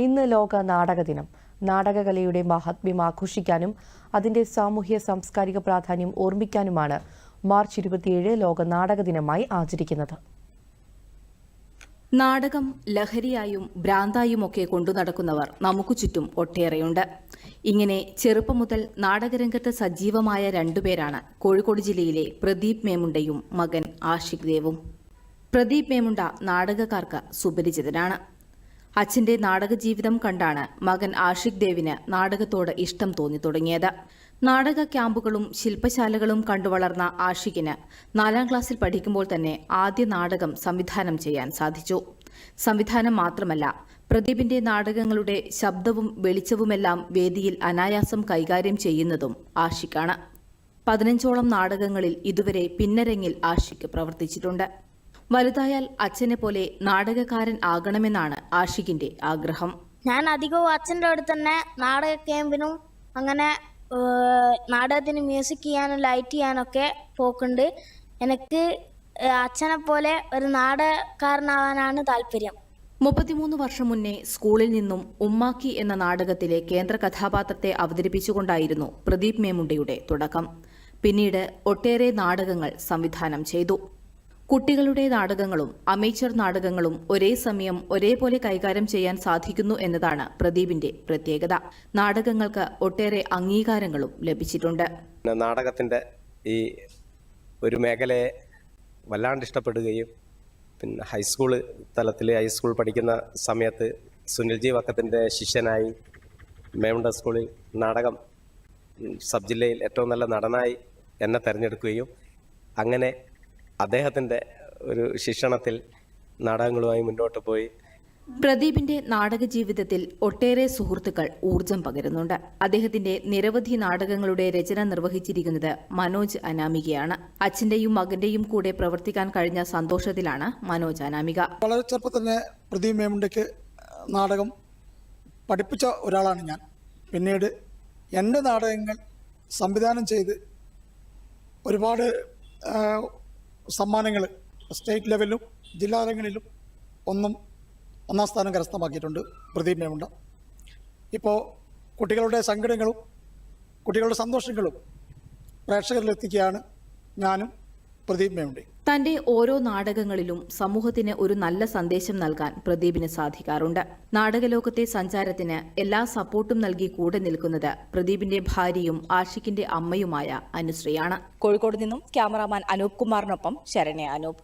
ഇന്ന് ലോക നാടക ദിനം. നാടകകലയുടെ മഹാത്മ്യം ആഘോഷിക്കാനും അതിന്റെ സാമൂഹ്യ സാംസ്കാരിക പ്രാധാന്യം ഓർമ്മിക്കാനുമാണ് മാർച്ച് 27 ലോക നാടക ദിനമായി ആചരിക്കുന്നത്. നാടകം ലഹരിയായും ഭ്രാന്തായുമൊക്കെ കൊണ്ടുനടക്കുന്നവർ നമുക്ക് ചുറ്റും ഒട്ടേറെയുണ്ട്. ഇങ്ങനെ ചെറുപ്പം മുതൽ നാടകരംഗത്ത് സജീവമായ രണ്ടുപേരാണ് കോഴിക്കോട് ജില്ലയിലെ പ്രദീപ് മേമുണ്ടയും മകൻ ആഷിഖ് ദേവും. പ്രദീപ് മേമുണ്ട നാടകക്കാർക്ക് സുപരിചിതനാണ്. അച്ഛന്റെ നാടക ജീവിതം കണ്ടാണ് മകൻ ആഷിഖ് ദേവിന് നാടകത്തോട് ഇഷ്ടം തോന്നി തുടങ്ങിയത്. നാടക ക്യാമ്പുകളും ശില്പശാലകളും കണ്ടുവളർന്ന ആഷിഖിന് 4ാം ക്ലാസ്സിൽ പഠിക്കുമ്പോൾ തന്നെ ആദ്യ നാടകം സംവിധാനം ചെയ്യാൻ സാധിച്ചു. സംവിധാനം മാത്രമല്ല, പ്രദീപിന്റെ നാടകങ്ങളുടെ ശബ്ദവും വെളിച്ചവുമെല്ലാം വേദിയിൽ അനായാസം കൈകാര്യം ചെയ്യുന്നതും ആഷിഖാണ്. 15ഓളം നാടകങ്ങളിൽ ഇതുവരെ പിന്നരങ്ങിൽ ആഷിഖ് പ്രവർത്തിച്ചിട്ടുണ്ട്. വലുതായാൽ അച്ഛനെ പോലെ നാടകക്കാരൻ ആകണമെന്നാണ് ആഷിഖിന്റെ ആഗ്രഹം. ഞാൻ അധികവും അച്ഛൻ്റെ അടുത്ത് തന്നെ നാടക ക്യാമ്പിനും അങ്ങനെ നാടകത്തിന് മ്യൂസിക് ചെയ്യാനും ലൈറ്റ് ചെയ്യാനൊക്കെ പോക്കുണ്ട്. എനിക്ക് അച്ഛനെ പോലെ ഒരു നാടകക്കാരനാവാനാണ് താല്പര്യം. 33 വർഷം മുന്നേ സ്കൂളിൽ നിന്നും ഉമ്മാക്കി എന്ന നാടകത്തിലെ കേന്ദ്ര കഥാപാത്രത്തെ അവതരിപ്പിച്ചുകൊണ്ടായിരുന്നു പ്രദീപ് മേമുണ്ടയുടെ തുടക്കം. പിന്നീട് ഒട്ടേറെ നാടകങ്ങൾ സംവിധാനം ചെയ്തു. കുട്ടികളുടെ നാടകങ്ങളും അമേച്ചർ നാടകങ്ങളും ഒരേ സമയം ഒരേപോലെ കൈകാര്യം ചെയ്യാൻ സാധിക്കുന്നു എന്നതാണ് പ്രദീപിന്റെ പ്രത്യേകത. നാടകങ്ങൾക്ക് ഒട്ടേറെ അംഗീകാരങ്ങളും ലഭിച്ചിട്ടുണ്ട്. നാടകത്തിന്റെ ഈ ഒരു മേഖലയെ വല്ലാണ്ട് ഇഷ്ടപ്പെടുകയും പിന്നെ ഹൈസ്കൂൾ പഠിക്കുന്ന സമയത്ത് സുനിൽജി വക്കത്തിന്റെ ശിഷ്യനായി മേമുണ്ട സ്കൂളിൽ നാടകം സബ് ജില്ലയിൽ ഏറ്റവും നല്ല നടനായി എന്നെ തെരഞ്ഞെടുക്കുകയും അങ്ങനെ അദ്ദേഹത്തിന്റെ ഒരു ശിക്ഷണത്തിൽ നാടകങ്ങളുമായി മുന്നോട്ട് പോയി. പ്രദീപിന്റെ നാടക ജീവിതത്തിൽ ഒട്ടേറെ സുഹൃത്തുക്കൾ ഊർജം പകരുന്നുണ്ട്. അദ്ദേഹത്തിന്റെ നിരവധി നാടകങ്ങളുടെ രചന നിർവഹിച്ചിരിക്കുന്നത് മനോജ് അനാമികയാണ്. അച്ഛന്റെയും മകന്റെയും കൂടെ പ്രവർത്തിക്കാൻ കഴിഞ്ഞ സന്തോഷത്തിലാണ് മനോജ് അനാമിക. വളരെ ചെറുപ്പം തന്നെ പ്രദീപ് മേമുണ്ടയ്ക്ക് നാടകം പഠിപ്പിച്ച ഒരാളാണ് ഞാൻ. പിന്നീട് എൻ്റെ നാടകങ്ങൾ സംവിധാനം ചെയ്ത് ഒരുപാട് സമ്മാനങ്ങൾ സ്റ്റേറ്റ് ലെവലിലും ജില്ലാതലങ്ങളിലും ഒന്നാം സ്ഥാനം കരസ്ഥമാക്കിയിട്ടുണ്ട് പ്രദീപ് മേമുണ്ട. ഇപ്പോൾ കുട്ടികളുടെ സങ്കടങ്ങളും കുട്ടികളുടെ സന്തോഷങ്ങളും പ്രേക്ഷകരിലെത്തിക്കുകയാണ് ഞാനും പ്രദീപ് മേമുണ്ടയും. തന്റെ ഓരോ നാടകങ്ങളിലും സമൂഹത്തിന് ഒരു നല്ല സന്ദേശം നൽകാൻ പ്രദീപിന് സാധിക്കാറുണ്ട്. നാടകലോകത്തെ സഞ്ചാരത്തിന് എല്ലാ സപ്പോർട്ടും നൽകി കൂടെ നിൽക്കുന്നത് പ്രദീപിന്റെ ഭാര്യയും ആഷിഖിന്റെ അമ്മയുമായ അനുശ്രീയാണ്. കോഴിക്കോട് നിന്നും ക്യാമറാമാൻ അനൂപ് കുമാറിനൊപ്പം ശരണ്യ അനൂപ്.